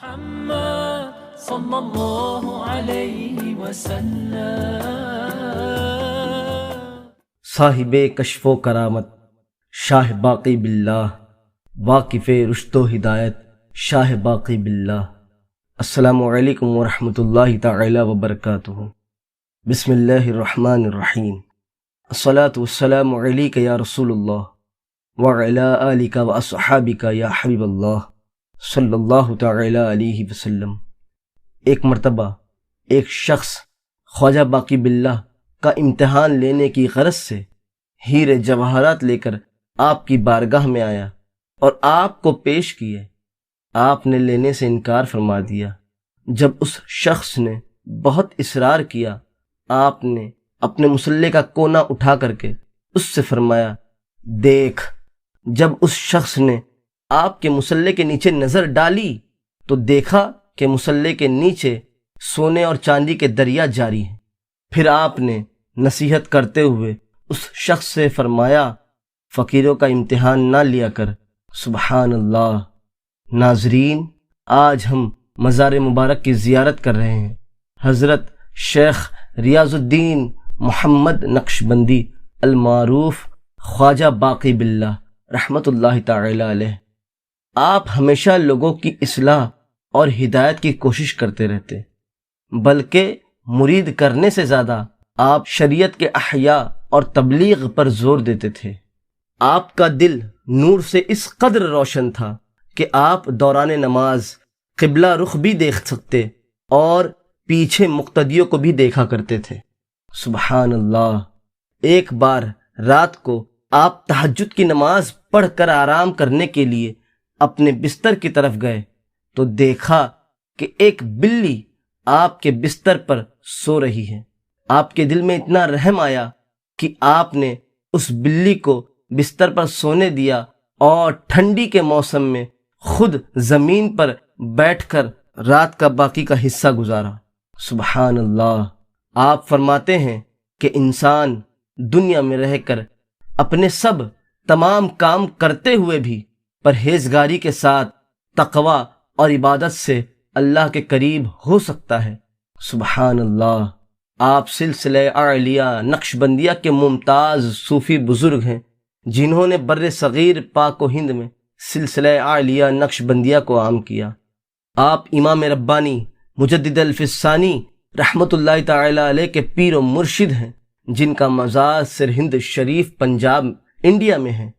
محمد صلی اللہ علیہ وسلم۔ صاحب کشف و کرامت شاہ باقی باللہ، واقف رشد و ہدایت شاہ باقی باللہ۔ السلام علیکم ورحمۃ اللہ تعالی وبرکاتہ۔ بسم اللہ الرحمن الرحیم۔ الصلاۃ والسلام علیک یا رسول اللہ وعلی آلک واصحابک یا حبیب اللہ صلی اللہ تعالی علیہ وسلم۔ ایک مرتبہ ایک شخص خواجہ باقی باللہ کا امتحان لینے کی غرض سے ہیرے جواہرات لے کر آپ کی بارگاہ میں آیا اور آپ کو پیش کیے۔ آپ نے لینے سے انکار فرما دیا۔ جب اس شخص نے بہت اصرار کیا، آپ نے اپنے مصلے کا کونا اٹھا کر کے اس سے فرمایا، دیکھ۔ جب اس شخص نے آپ کے مصلے کے نیچے نظر ڈالی تو دیکھا کہ مصلے کے نیچے سونے اور چاندی کے دریا جاری ہیں۔ پھر آپ نے نصیحت کرتے ہوئے اس شخص سے فرمایا، فقیروں کا امتحان نہ لیا کر۔ سبحان اللہ۔ ناظرین، آج ہم مزار مبارک کی زیارت کر رہے ہیں۔ حضرت شیخ ریاض الدین محمد نقشبندی المعروف خواجہ باقی باللہ رحمۃ اللہ تعالی علیہ۔ آپ ہمیشہ لوگوں کی اصلاح اور ہدایت کی کوشش کرتے رہتے، بلکہ مرید کرنے سے زیادہ آپ شریعت کے احیاء اور تبلیغ پر زور دیتے تھے۔ آپ کا دل نور سے اس قدر روشن تھا کہ آپ دوران نماز قبلہ رخ بھی دیکھ سکتے اور پیچھے مقتدیوں کو بھی دیکھا کرتے تھے۔ سبحان اللہ۔ ایک بار رات کو آپ تہجد کی نماز پڑھ کر آرام کرنے کے لیے اپنے بستر کی طرف گئے تو دیکھا کہ ایک بلی آپ کے بستر پر سو رہی ہے۔ آپ کے دل میں اتنا رحم آیا کہ آپ نے اس بلی کو بستر پر سونے دیا اور ٹھنڈی کے موسم میں خود زمین پر بیٹھ کر رات کا باقی کا حصہ گزارا۔ سبحان اللہ۔ آپ فرماتے ہیں کہ انسان دنیا میں رہ کر اپنے تمام کام کرتے ہوئے بھی پرہیزگاری کے ساتھ تقوی اور عبادت سے اللہ کے قریب ہو سکتا ہے۔ سبحان اللہ۔ آپ سلسلہ اعلیہ نقشبندیہ کے ممتاز صوفی بزرگ ہیں، جنہوں نے بر صغیر پاک و ہند میں سلسلہ اعلیہ نقشبندیہ کو عام کیا۔ آپ امام ربانی مجدد الفسانی رحمۃ اللہ تعالی علیہ کے پیر و مرشد ہیں، جن کا مزار سرہند شریف پنجاب انڈیا میں ہے۔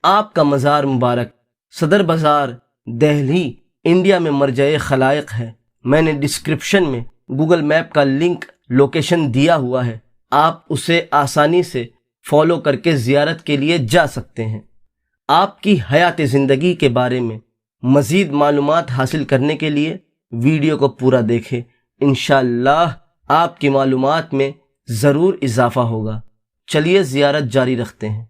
آپ کا مزار مبارک صدر بازار دہلی انڈیا میں مرجع خلائق ہے۔ میں نے ڈسکرپشن میں گوگل میپ کا لنک لوکیشن دیا ہوا ہے، آپ اسے آسانی سے فالو کر کے زیارت کے لیے جا سکتے ہیں۔ آپ کی حیات زندگی کے بارے میں مزید معلومات حاصل کرنے کے لیے ویڈیو کو پورا دیکھیں، انشاءاللہ آپ کی معلومات میں ضرور اضافہ ہوگا۔ چلیے زیارت جاری رکھتے ہیں۔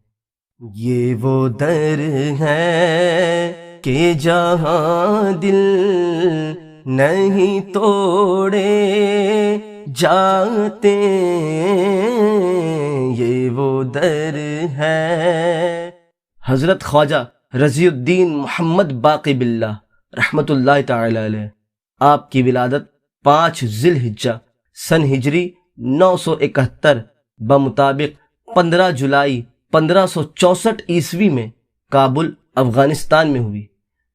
یہ وہ در ہے کہ جہاں دل نہیں توڑے جاتے، یہ وہ در ہے۔ حضرت خواجہ رضی الدین محمد باقی باللہ رحمۃ اللہ تعالی علیہ۔ آپ کی ولادت 5 ذی الحجہ سن ہجری 971 بمطابق 15 جولائی 1564 عیسوی میں کابل افغانستان میں ہوئی۔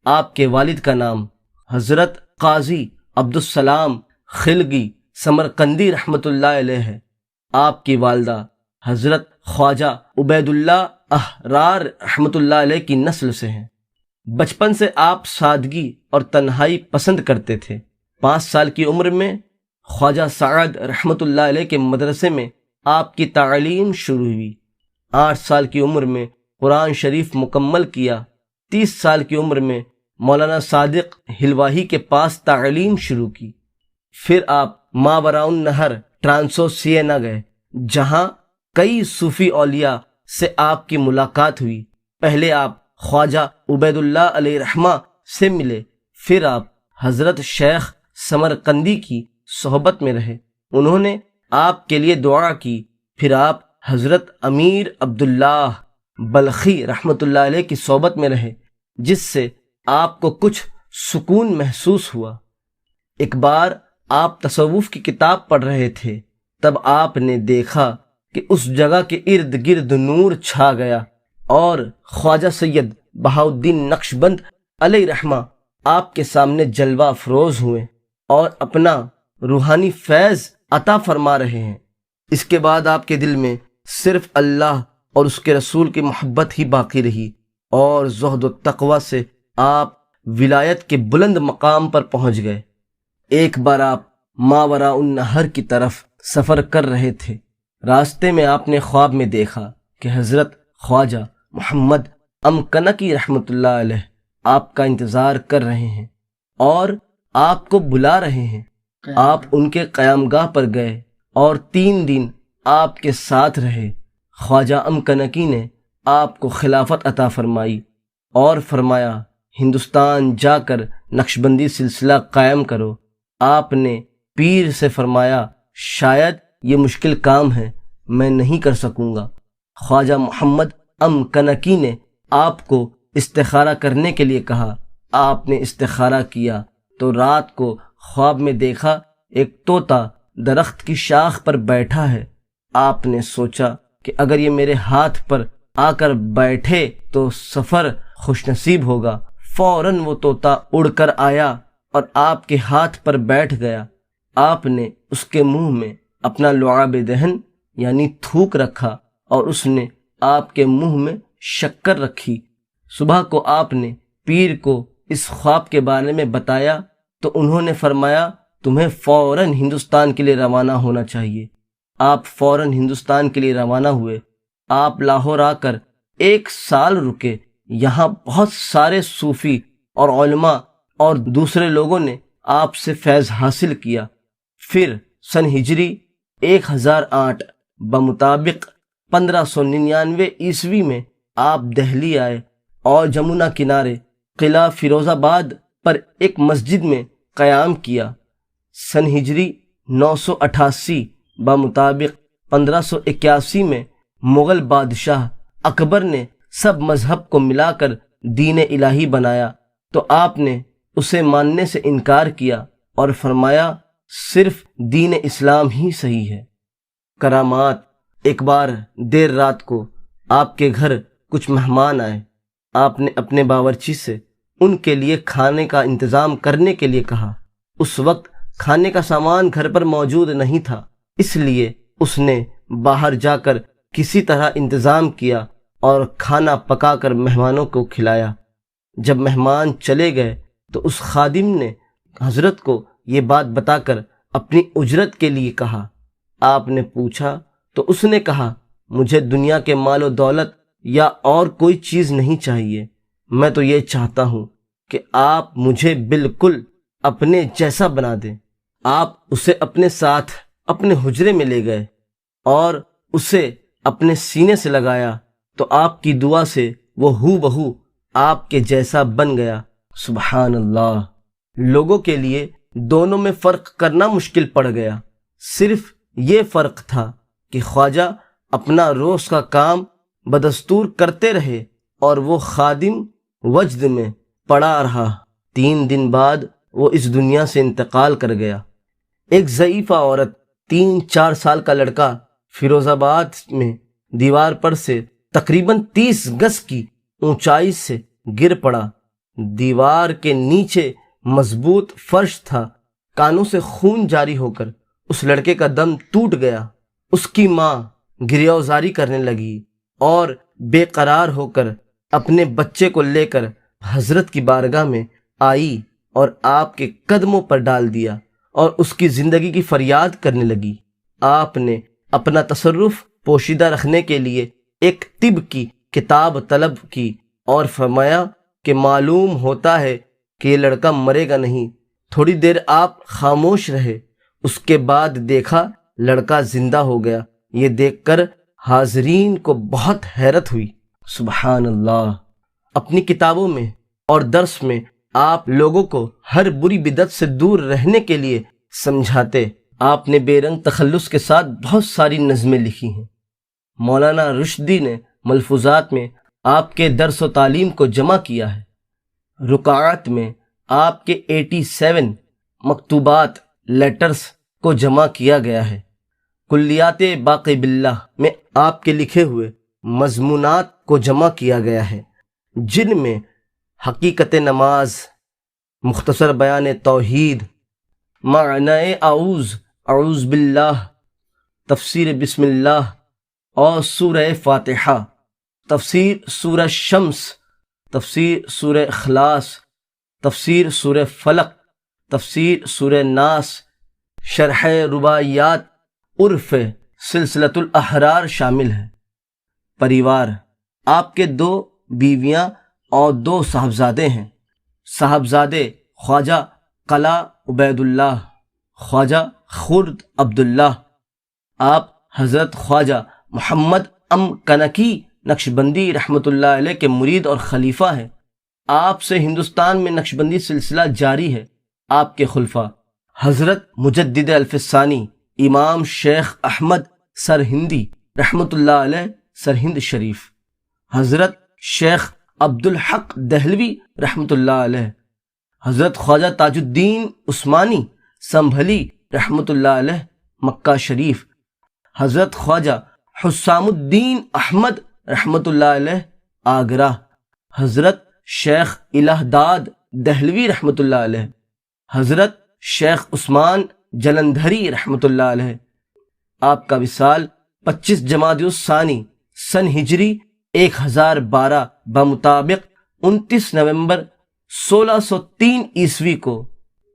آپ کے والد کا نام حضرت قاضی عبدالسلام خلگی سمرقندی رحمۃ اللہ علیہ ہے۔ آپ کی والدہ حضرت خواجہ عبید اللہ احرار رحمۃ اللہ علیہ کی نسل سے ہیں۔ بچپن سے آپ سادگی اور تنہائی پسند کرتے تھے۔ 5 سال کی عمر میں خواجہ سعد رحمۃ اللہ علیہ کے مدرسے میں آپ کی تعلیم شروع ہوئی۔ 8 سال کی عمر میں قرآن شریف مکمل کیا۔ 30 سال کی عمر میں مولانا صادق ہلواہی کے پاس تعلیم شروع کی۔ پھر آپ ماوراء النہر ٹرانسو سینا گئے، جہاں کئی صوفی اولیاء سے آپ کی ملاقات ہوئی۔ پہلے آپ خواجہ عبید اللہ علیہ رحمہ سے ملے، پھر آپ حضرت شیخ سمرقندی کی صحبت میں رہے، انہوں نے آپ کے لیے دعا کی۔ پھر آپ حضرت امیر عبداللہ بلخی رحمۃ اللہ علیہ کی صحبت میں رہے، جس سے آپ کو کچھ سکون محسوس ہوا۔ ایک بار آپ تصوف کی کتاب پڑھ رہے تھے، تب آپ نے دیکھا کہ اس جگہ کے ارد گرد نور چھا گیا اور خواجہ سید بہاؤالدین نقشبند علیہ رحمہ آپ کے سامنے جلوہ افروز ہوئے اور اپنا روحانی فیض عطا فرما رہے ہیں۔ اس کے بعد آپ کے دل میں صرف اللہ اور اس کے رسول کی محبت ہی باقی رہی، اور زہد و تقوی سے آپ ولایت کے بلند مقام پر پہنچ گئے۔ ایک بار آپ ماوراء النہر کی طرف سفر کر رہے تھے۔ راستے میں آپ نے خواب میں دیکھا کہ حضرت خواجہ محمد امکنکی رحمۃ اللہ علیہ آپ کا انتظار کر رہے ہیں اور آپ کو بلا رہے ہیں۔ آپ ان کے قیام گاہ پر گئے اور 3 دن آپ کے ساتھ رہے۔ خواجہ امکنکی نے آپ کو خلافت عطا فرمائی اور فرمایا ہندوستان جا کر نقشبندی سلسلہ قائم کرو۔ آپ نے پیر سے فرمایا شاید یہ مشکل کام ہے، میں نہیں کر سکوں گا۔ خواجہ محمد امکنکی نے آپ کو استخارہ کرنے کے لیے کہا۔ آپ نے استخارہ کیا تو رات کو خواب میں دیکھا ایک طوطا درخت کی شاخ پر بیٹھا ہے۔ آپ نے سوچا کہ اگر یہ میرے ہاتھ پر آ کر بیٹھے تو سفر خوش نصیب ہوگا۔ فوراً وہ طوطا اڑ کر آیا اور آپ کے ہاتھ پر بیٹھ گیا۔ آپ نے اس کے منہ میں اپنا لعاب دہن یعنی تھوک رکھا اور اس نے آپ کے منہ میں شکر رکھی۔ صبح کو آپ نے پیر کو اس خواب کے بارے میں بتایا تو انہوں نے فرمایا تمہیں فوراً ہندوستان کے لیے روانہ ہونا چاہیے۔ آپ فوراً ہندوستان کے لیے روانہ ہوئے۔ آپ لاہور آ کر 1 سال رکے۔ یہاں بہت سارے صوفی اور علماء اور دوسرے لوگوں نے آپ سے فیض حاصل کیا۔ پھر سن ہجری 1008 بمطابق 1599 عیسوی میں آپ دہلی آئے اور جمنا کنارے قلعہ فیروز آباد پر ایک مسجد میں قیام کیا۔ سن ہجری 988 بمطابق 1581 میں مغل بادشاہ اکبر نے سب مذہب کو ملا کر دین الہی بنایا تو آپ نے اسے ماننے سے انکار کیا اور فرمایا صرف دین اسلام ہی صحیح ہے۔ کرامات: ایک بار دیر رات کو آپ کے گھر کچھ مہمان آئے۔ آپ نے اپنے باورچی سے ان کے لیے کھانے کا انتظام کرنے کے لیے کہا۔ اس وقت کھانے کا سامان گھر پر موجود نہیں تھا، اس لیے اس نے باہر جا کر کسی طرح انتظام کیا اور کھانا پکا کر مہمانوں کو کھلایا۔ جب مہمان چلے گئے تو اس خادم نے حضرت کو یہ بات بتا کر اپنی اجرت کے لیے کہا۔ آپ نے پوچھا تو اس نے کہا مجھے دنیا کے مال و دولت یا اور کوئی چیز نہیں چاہیے، میں تو یہ چاہتا ہوں کہ آپ مجھے بالکل اپنے جیسا بنا دیں۔ آپ اسے اپنے ساتھ اپنے حجرے میں لے گئے اور اسے اپنے سینے سے لگایا تو آپ کی دعا سے وہ ہو بہو آپ کے جیسا بن گیا۔ سبحان اللہ! لوگوں کے لیے دونوں میں فرق کرنا مشکل پڑ گیا۔ صرف یہ فرق تھا کہ خواجہ اپنا روز کا کام بدستور کرتے رہے اور وہ خادم وجد میں پڑا رہا۔ 3 دن بعد وہ اس دنیا سے انتقال کر گیا۔ ایک ضعیفہ عورت 3-4 سال کا لڑکا فیروز آباد میں دیوار پر سے تقریباً 30 گز کی اونچائی سے گر پڑا۔ دیوار کے نیچے مضبوط فرش تھا۔ کانوں سے خون جاری ہو کر اس لڑکے کا دم ٹوٹ گیا۔ اس کی ماں گریہوزاری کرنے لگی اور بے قرار ہو کر اپنے بچے کو لے کر حضرت کی بارگاہ میں آئی اور آپ کے قدموں پر ڈال دیا اور اس کی زندگی کی فریاد کرنے لگی۔ آپ نے اپنا تصرف پوشیدہ رکھنے کے لیے ایک طب کی کتاب طلب کی اور فرمایا کہ معلوم ہوتا ہے کہ یہ لڑکا مرے گا نہیں۔ تھوڑی دیر آپ خاموش رہے، اس کے بعد دیکھا لڑکا زندہ ہو گیا۔ یہ دیکھ کر حاضرین کو بہت حیرت ہوئی۔ سبحان اللہ! اپنی کتابوں میں اور درس میں آپ لوگوں کو ہر بری بدعت سے دور رہنے کے لیے سمجھاتے۔ آپ نے بے رنگ تخلص کے ساتھ بہت ساری نظمیں لکھی ہیں۔ مولانا رشدی نے ملفوظات میں آپ کے درس و تعلیم کو جمع کیا ہے۔ رکعات میں آپ کے 87 مکتوبات لیٹرز کو جمع کیا گیا ہے۔ کلیات باقی باللہ میں آپ کے لکھے ہوئے مضمونات کو جمع کیا گیا ہے، جن میں حقیقت نماز، مختصر بیان توحید، معنی اعوذ باللہ، تفسیر بسم اللہ اور سورہ فاتحہ، تفسیر سورہ شمس، تفسیر سورہ اخلاص، تفسیر سورہ فلق، تفسیر سورہ ناس، شرح رباعیات، عرف، سلسلۃ الاحرار شامل ہے۔ پریوار: آپ کے 2 بیویاں اور 2 صاحبزادے ہیں۔ صاحبزادے خواجہ قلعہ عبید اللہ، خواجہ خرد عبداللہ۔ آپ حضرت خواجہ محمد کنکی نقشبندی رحمۃ اللہ علیہ کے مرید اور خلیفہ ہیں۔ آپ سے ہندوستان میں نقشبندی سلسلہ جاری ہے۔ آپ کے خلفاء حضرت مجدد الفسانی امام شیخ احمد سرہندی رحمۃ اللہ علیہ سرہند شریف، حضرت شیخ عبدالحق دہلوی رحمۃ اللہ علیہ، حضرت خواجہ تاج الدین عثمانی سنبھلی رحمۃ اللہ علیہ مکہ شریف، حضرت خواجہ حسام الدین احمد رحمۃ اللہ علیہ آگرہ، حضرت شیخ الہ داد دہلوی رحمۃ اللہ علیہ، حضرت شیخ عثمان جلندھری رحمۃ اللہ علیہ۔ آپ کا وصال 25 جمادی الثانی سن ہجری 1012 بمطابق 29 نومبر 1603 عیسوی کو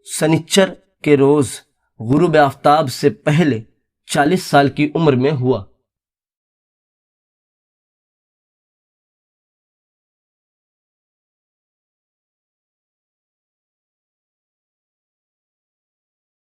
سنیچر کے روز غروب آفتاب سے پہلے 40 سال کی عمر میں ہوا۔